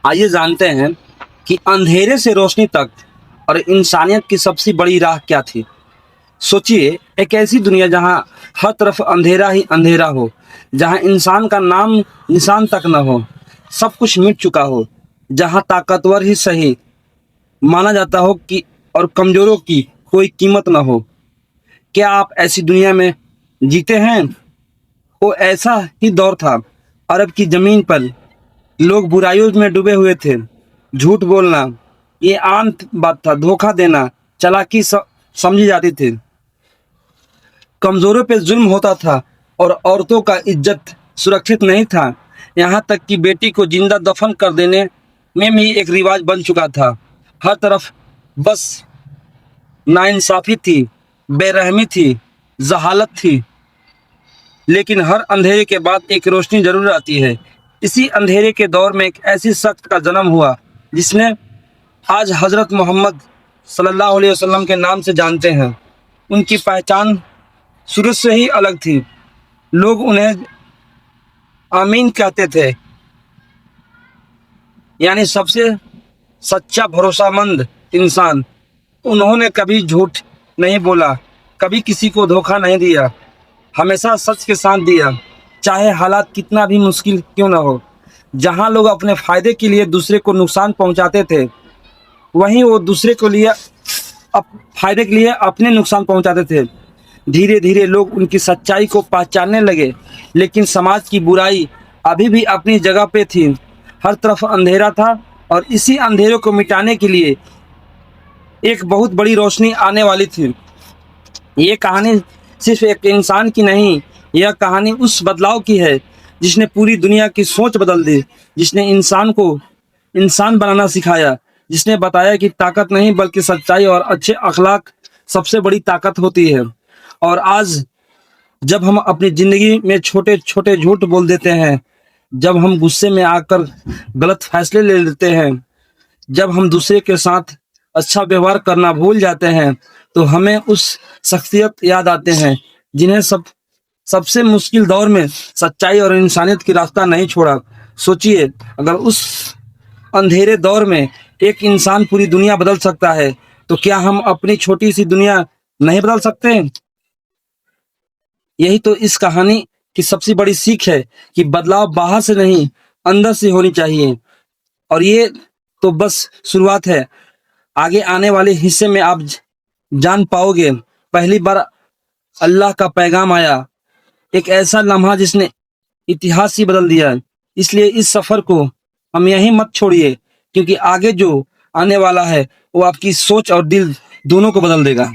آئیے جانتے ہیں کہ اندھیرے سے روشنی تک اور انسانیت کی سب سے بڑی راہ کیا تھی۔ سوچئے، ایک ایسی دنیا جہاں ہر طرف اندھیرا ہی اندھیرا ہو، جہاں انسان کا نام نشان تک نہ ہو، سب کچھ مٹ چکا ہو، جہاں طاقتور ہی صحیح مانا جاتا ہو کہ اور کمزوروں کی کوئی قیمت نہ ہو۔ کیا آپ ایسی دنیا میں جیتے ہیں؟ وہ ایسا ہی دور تھا۔ عرب کی زمین پر لوگ برائیوں میں ڈوبے ہوئے تھے۔ جھوٹ بولنا یہ عام بات تھا، دھوکہ دینا چالاکی سمجھی جاتی تھی، کمزوروں پہ ظلم ہوتا تھا اور عورتوں کا عزت سرکشت نہیں تھا۔ یہاں تک کہ بیٹی کو زندہ دفن کر دینے میں بھی ایک رواج بن چکا تھا۔ ہر طرف بس ناانصافی تھی، بے رحمی تھی، جہالت تھی۔ لیکن ہر اندھیرے کے بعد ایک روشنی ضرور آتی ہے۔ اسی اندھیرے کے دور میں ایک ایسی شخص کا جنم ہوا جس نے آج حضرت محمد صلی اللہ علیہ وسلم کے نام سے جانتے ہیں۔ ان کی پہچان شروع سے ہی الگ تھی۔ لوگ انہیں آمین کہتے تھے، یعنی سب سے سچا بھروسہ مند انسان۔ انہوں نے کبھی جھوٹ نہیں بولا، کبھی کسی کو دھوکہ نہیں دیا، ہمیشہ سچ کے ساتھ دیا، چاہے حالات کتنا بھی مشکل کیوں نہ ہو۔ جہاں لوگ اپنے فائدے کے لیے دوسرے کو نقصان پہنچاتے تھے، وہیں وہ دوسرے کو فائدے کے لیے اپنے نقصان پہنچاتے تھے۔ دھیرے دھیرے لوگ ان کی سچائی کو پہچاننے لگے، لیکن سماج کی برائی ابھی بھی اپنی جگہ پہ تھی۔ ہر طرف اندھیرا تھا اور اسی اندھیرے کو مٹانے کے لیے ایک بہت بڑی روشنی آنے والی تھی۔ یہ کہانی صرف ایک انسان کی نہیں، یہ کہانی اس بدلاؤ کی ہے جس نے پوری دنیا کی سوچ بدل دی، جس نے انسان کو انسان بنانا سکھایا، جس نے بتایا کہ طاقت نہیں بلکہ سچائی اور اچھے اخلاق سب سے بڑی طاقت ہوتی ہے۔ اور آج جب ہم اپنی زندگی میں چھوٹے چھوٹے جھوٹ بول دیتے ہیں، جب ہم غصے میں آ کر غلط فیصلے لے لیتے ہیں، جب ہم دوسرے کے ساتھ اچھا ویوہار کرنا بھول جاتے ہیں، تو ہمیں اس شخصیت یاد آتے ہیں جنہیں سب سے مشکل دور میں سچائی اور انسانیت کی راستہ نہیں چھوڑا۔ سوچئے، اگر اس اندھیرے دور میں ایک انسان پوری دنیا بدل سکتا ہے، تو کیا ہم اپنی چھوٹی سی دنیا نہیں بدل سکتے؟ یہی تو اس کہانی کی سب سے بڑی سیکھ ہے کہ بدلاؤ باہر سے نہیں، اندر سے ہونی چاہیے۔ اور یہ تو بس شروعات ہے۔ آگے آنے والے حصے میں آپ جان پاؤ گے پہلی بار اللہ کا پیغام آیا، ایک ایسا لمحہ جس نے اتہاس ہی بدل دیا۔ اس لیے اس سفر کو ہم یہیں مت چھوڑیے، کیونکہ آگے جو آنے والا ہے وہ آپ کی سوچ اور دل دونوں کو بدل دے گا۔